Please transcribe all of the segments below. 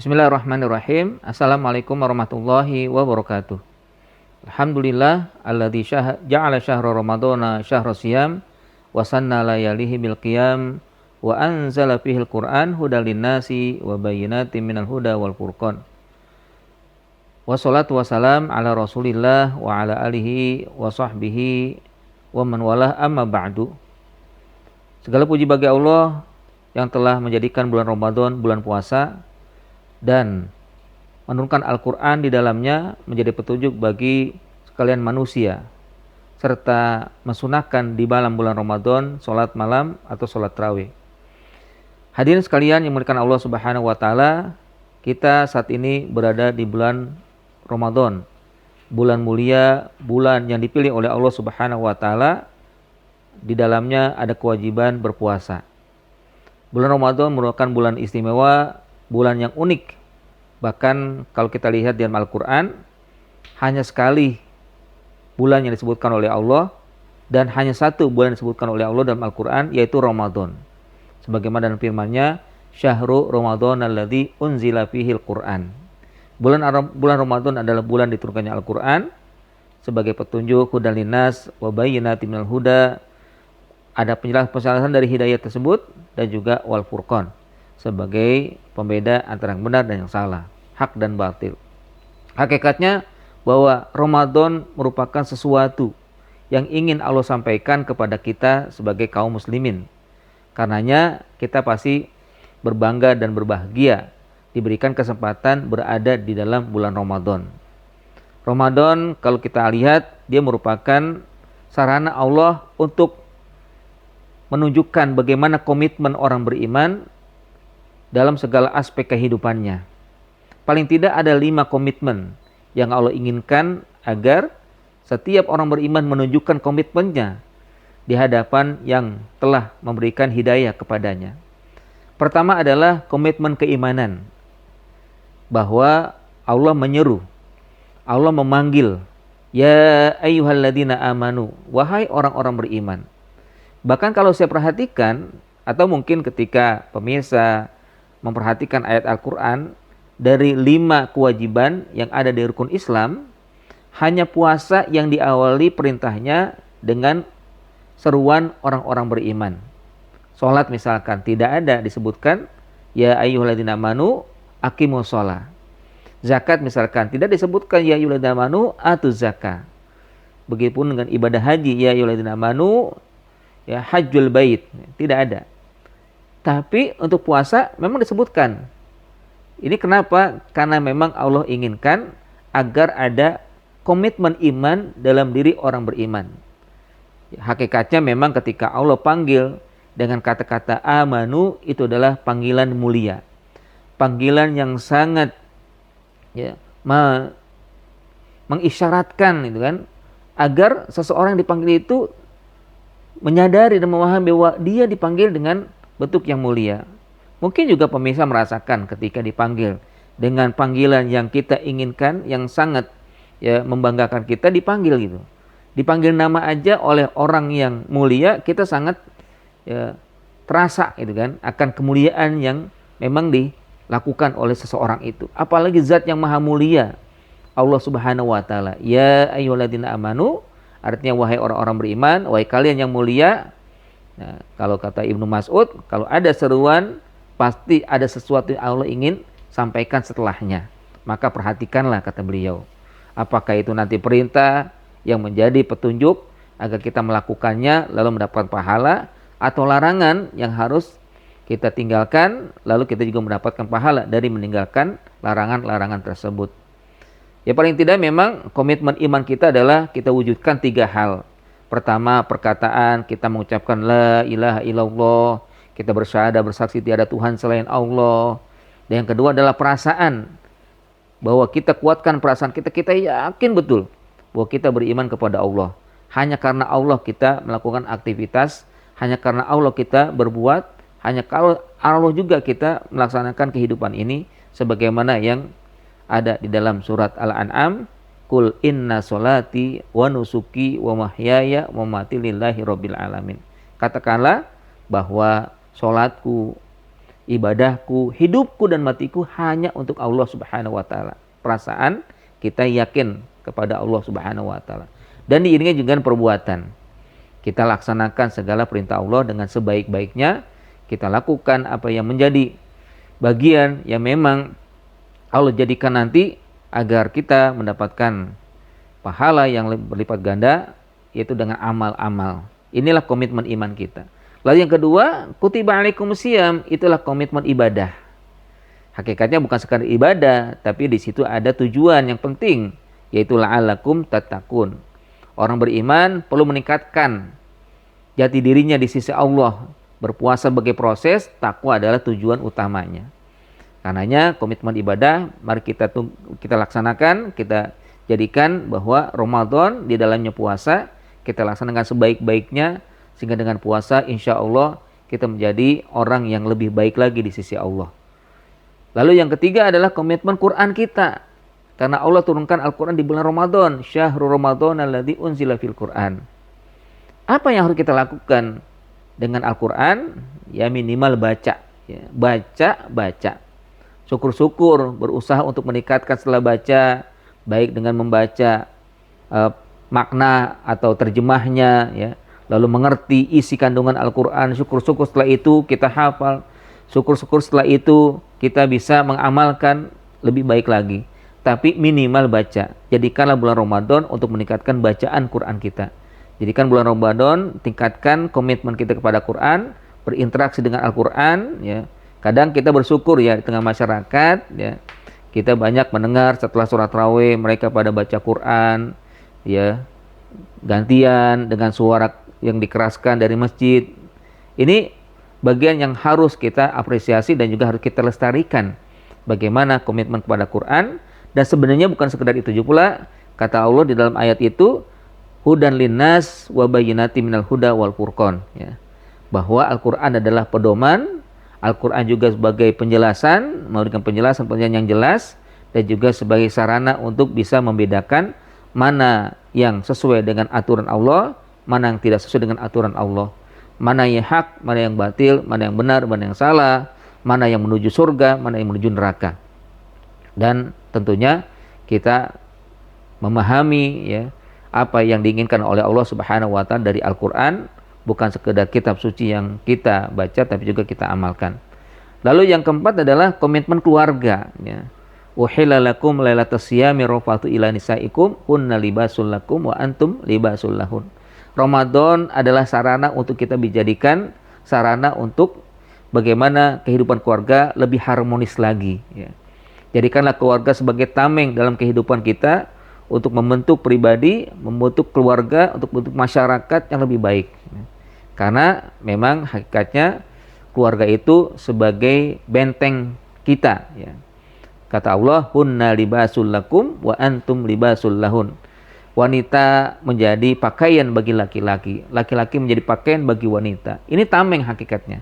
Bismillahirrahmanirrahim. Assalamualaikum warahmatullahi wabarakatuh. Alhamdulillah alladzi ja'ala syahra ramadhana syahra siyam wa sanna layalihi bil qiyam wa anzala fihil qur'an hudal linnasi wa bayyinatin minal huda wal furqan. Wassalatu wassalam ala Rasulillah wa ala alihi wa sahbihi wa man walah, amma ba'du. Segala puji bagi Allah yang telah menjadikan bulan Ramadan bulan puasa dan menurunkan Al-Quran di dalamnya menjadi petunjuk bagi sekalian manusia, serta mensunahkan di malam bulan Ramadan sholat malam atau sholat tarawih. Hadirin sekalian yang dimuliakan Allah Subhanahu wa Ta'ala, kita saat ini berada di bulan Ramadan, bulan mulia, bulan yang dipilih oleh Allah Subhanahu wa Ta'ala. Di dalamnya ada kewajiban berpuasa. Bulan Ramadan merupakan bulan istimewa, bulan yang unik. Bahkan kalau kita lihat di dalam Al-Quran, hanya sekali bulan yang disebutkan oleh Allah, dan hanya satu bulan yang disebutkan oleh Allah dalam Al-Quran, yaitu Ramadan. Sebagaimana dalam firman-Nya, Syahru Ramadan alladzi unzila fihil Qur'an. Bulan Ramadan adalah bulan diturunkannya Al-Quran sebagai petunjuk hudal linnas wa bayyinatin minal huda. Ada penjelasan dari hidayah tersebut, dan juga wal furqan, sebagai pembeda antara yang benar dan yang salah, hak dan batil. Hakikatnya bahwa Ramadan merupakan sesuatu yang ingin Allah sampaikan kepada kita sebagai kaum muslimin. Karenanya kita pasti berbangga dan berbahagia diberikan kesempatan berada di dalam bulan Ramadan. Ramadan kalau kita lihat, dia merupakan sarana Allah untuk menunjukkan bagaimana komitmen orang beriman dalam segala aspek kehidupannya. Paling tidak ada 5 komitmen yang Allah inginkan agar setiap orang beriman menunjukkan komitmennya di hadapan yang telah memberikan hidayah kepadanya. Pertama adalah komitmen keimanan, bahwa Allah menyeru, Allah memanggil, ya ayyuhalladzina amanu, wahai orang-orang beriman. Bahkan kalau saya perhatikan, atau mungkin ketika pemirsa memperhatikan ayat Al-Quran, dari 5 kewajiban yang ada di rukun Islam, hanya puasa yang diawali perintahnya dengan seruan orang-orang beriman. Sholat misalkan tidak ada disebutkan ya ayyuhalladzina amanu aqimus sholah. Zakat misalkan tidak disebutkan ya ayyuhalladzina amanu atuz zakah. Begitupun dengan ibadah haji, ya ayyuhalladzina amanu ya hajjul bait, tidak ada. Tapi untuk puasa memang disebutkan. Ini kenapa? Karena memang Allah inginkan agar ada komitmen iman dalam diri orang beriman. Hakikatnya memang ketika Allah panggil dengan kata-kata amanu, itu adalah panggilan mulia. Panggilan yang sangat mengisyaratkan itu kan, agar seseorang yang dipanggil itu menyadari dan memahami bahwa dia dipanggil dengan bentuk yang mulia. Mungkin juga pemirsa merasakan ketika dipanggil dengan panggilan yang kita inginkan, yang sangat membanggakan kita, dipanggil gitu. Dipanggil nama aja oleh orang yang mulia, kita sangat terasa gitu kan, akan kemuliaan yang memang dilakukan oleh seseorang itu. Apalagi zat yang maha mulia, Allah Subhanahu wa Ta'ala. Ya ayyuhalladzina amanu, artinya wahai orang-orang beriman, wahai kalian yang mulia. Nah, kalau kata Ibnu Mas'ud, kalau ada seruan, pasti ada sesuatu yang Allah ingin sampaikan setelahnya. Maka perhatikanlah, kata beliau. Apakah itu nanti perintah yang menjadi petunjuk agar kita melakukannya lalu mendapatkan pahala, atau larangan yang harus kita tinggalkan lalu kita juga mendapatkan pahala dari meninggalkan larangan-larangan tersebut. Ya paling tidak memang komitmen iman kita adalah kita wujudkan 3 hal. Pertama, perkataan, kita mengucapkan la ilaha illallah, kita bersyahadah bersaksi tiada Tuhan selain Allah. Dan yang kedua adalah perasaan, bahwa kita kuatkan perasaan kita, kita yakin betul bahwa kita beriman kepada Allah. Hanya karena Allah kita melakukan aktivitas, hanya karena Allah kita berbuat, hanya kalau Allah juga kita melaksanakan kehidupan ini sebagaimana yang ada di dalam surat Al-An'am, Qul inna sholati wa nusuki wa mahyaya wa mamati lillahi rabbil alamin. Katakanlah bahwa sholatku, ibadahku, hidupku dan matiku hanya untuk Allah Subhanahu wa taala. Perasaan kita yakin kepada Allah Subhanahu wa taala. Dan diiringi juga dengan perbuatan. Kita laksanakan segala perintah Allah dengan sebaik-baiknya. Kita lakukan apa yang menjadi bagian yang memang Allah jadikan nanti agar kita mendapatkan pahala yang berlipat ganda, yaitu dengan amal-amal. Inilah komitmen iman kita. Lalu yang kedua, kutiba alaikumusiyam, itulah komitmen ibadah. Hakikatnya bukan sekadar ibadah, tapi di situ ada tujuan yang penting, yaitu la'allakum tattaqun. Orang beriman perlu meningkatkan jati dirinya di sisi Allah. Berpuasa sebagai proses, takwa adalah tujuan utamanya. Karenanya komitmen ibadah mari kita laksanakan, kita jadikan bahwa Ramadan di dalamnya puasa, kita laksanakan sebaik-baiknya, sehingga dengan puasa insya Allah kita menjadi orang yang lebih baik lagi di sisi Allah. Lalu yang ketiga adalah komitmen Quran kita. Karena Allah turunkan Al-Quran di bulan Ramadan. Syahrul Ramadan alladzi unzila fil Quran. Apa yang harus kita lakukan dengan Al-Quran? Ya minimal baca. Ya, baca. Syukur-syukur, berusaha untuk meningkatkan setelah baca. Baik dengan membaca makna atau terjemahnya. Ya. Lalu mengerti isi kandungan Al-Quran. Syukur-syukur setelah itu kita hafal. Syukur-syukur setelah itu kita bisa mengamalkan lebih baik lagi. Tapi minimal baca. Jadikanlah bulan Ramadan untuk meningkatkan bacaan Quran kita. Jadikan bulan Ramadan, tingkatkan komitmen kita kepada Quran, berinteraksi dengan Al-Quran. Ya. Kadang kita bersyukur ya di tengah masyarakat. Ya. Kita banyak mendengar setelah sholat tarawih mereka pada baca Quran. Ya. Gantian dengan suara yang dikeraskan dari masjid. Ini bagian yang harus kita apresiasi dan juga harus kita lestarikan. Bagaimana komitmen kepada Quran. Dan sebenarnya bukan sekedar itu juga, kata Allah di dalam ayat itu, hudan linnas wa bayyinatin minal huda wal furqan, ya. Bahwa Al-Qur'an adalah pedoman, Al-Qur'an juga sebagai penjelasan, memberikan penjelasan yang jelas, dan juga sebagai sarana untuk bisa membedakan mana yang sesuai dengan aturan Allah, mana yang tidak sesuai dengan aturan Allah, mana yang hak, mana yang batil, mana yang benar, mana yang salah, mana yang menuju surga, mana yang menuju neraka. Dan tentunya kita memahami ya apa yang diinginkan oleh Allah Subhanahu wa taala dari Al-Qur'an, bukan sekedar kitab suci yang kita baca tapi juga kita amalkan. Lalu yang keempat adalah komitmen keluarga ya. Uhilla lakum lailatas siyami rafatu ila nisaikum hunna libasul lakum wa antum libasul lahun. Ramadan adalah sarana untuk kita dijadikan sarana untuk bagaimana kehidupan keluarga lebih harmonis lagi ya. Jadikanlah keluarga sebagai tameng dalam kehidupan kita untuk membentuk pribadi, membentuk keluarga, untuk membentuk masyarakat yang lebih baik. Karena memang hakikatnya keluarga itu sebagai benteng kita. Ya. Kata Allah, hunna libasul lakum wa antum libasul lahun. Wanita menjadi pakaian bagi laki-laki, laki-laki menjadi pakaian bagi wanita. Ini tameng hakikatnya.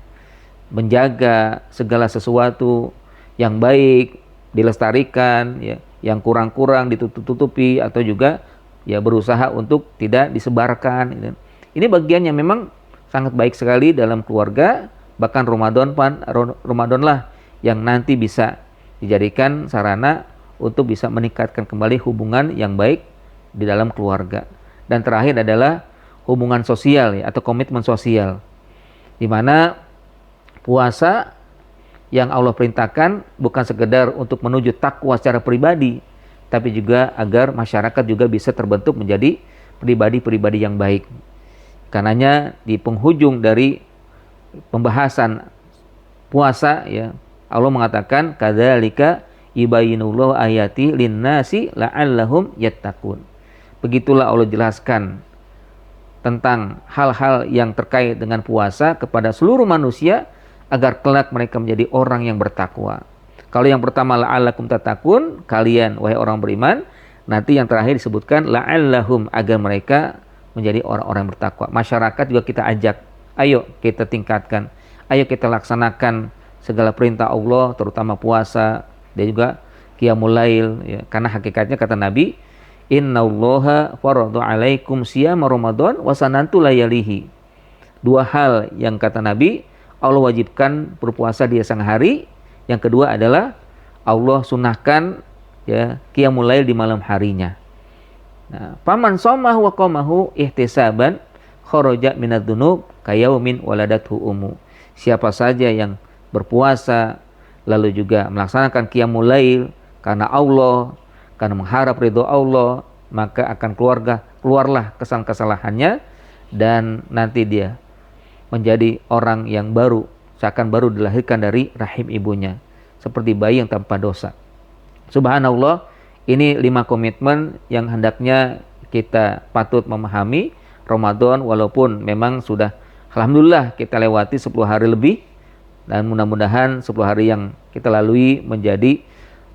Menjaga segala sesuatu yang baik, dilestarikan, ya, yang kurang-kurang ditutup-tutupi atau juga ya berusaha untuk tidak disebarkan. Ya. Ini bagian yang memang sangat baik sekali dalam keluarga, bahkan Ramadan lah yang nanti bisa dijadikan sarana untuk bisa meningkatkan kembali hubungan yang baik di dalam keluarga. Dan terakhir adalah hubungan sosial ya, atau komitmen sosial, di mana puasa yang Allah perintahkan bukan sekedar untuk menuju takwa secara pribadi, tapi juga agar masyarakat juga bisa terbentuk menjadi pribadi-pribadi yang baik. Karenanya di penghujung dari pembahasan puasa ya, Allah mengatakan kadzalika yubayyinullahu ayati linnasi la'allahum yattaqun. Begitulah Allah jelaskan tentang hal-hal yang terkait dengan puasa kepada seluruh manusia agar kelak mereka menjadi orang yang bertakwa. Kalau yang pertama la'allakum tattaqun, kalian wahai orang beriman, nanti yang terakhir disebutkan la'allahum, agar mereka menjadi orang-orang yang bertakwa. Masyarakat juga kita ajak, ayo kita tingkatkan, ayo kita laksanakan segala perintah Allah, terutama puasa dan juga qiyamul lail ya. Karena hakikatnya kata Nabi, innallaha farada 'alaikum siyama ramadan wa sanantu layalihi. Dua hal yang kata Nabi, Allah wajibkan berpuasa di siang hari. Yang kedua adalah Allah sunnahkan ya qiyamul lail di malam harinya. Nah, faman shamahu wa qamahu ihtisaban kharaja minadz dzunub kayaumin waladathu ummu. Siapa saja yang berpuasa lalu juga melaksanakan qiyamul lail karena Allah, karena mengharap ridho Allah, maka akan keluarlah kesalahan-kesalahannya dan nanti dia menjadi orang yang baru, seakan baru dilahirkan dari rahim ibunya, seperti bayi yang tanpa dosa. Subhanallah, ini 5 komitmen yang hendaknya kita patut memahami Ramadan, walaupun memang sudah alhamdulillah kita lewati 10 hari lebih, dan mudah-mudahan 10 hari yang kita lalui menjadi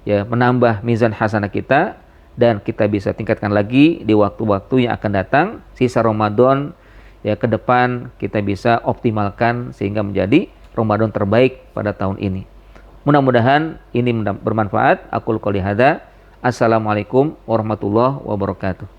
ya menambah mizan hasanah kita, dan kita bisa tingkatkan lagi di waktu-waktu yang akan datang. Sisa Ramadan ya ke depan kita bisa optimalkan sehingga menjadi Ramadan terbaik pada tahun ini. Mudah-mudahan ini bermanfaat. Aqul qouli hadza. Assalamualaikum warahmatullahi wabarakatuh.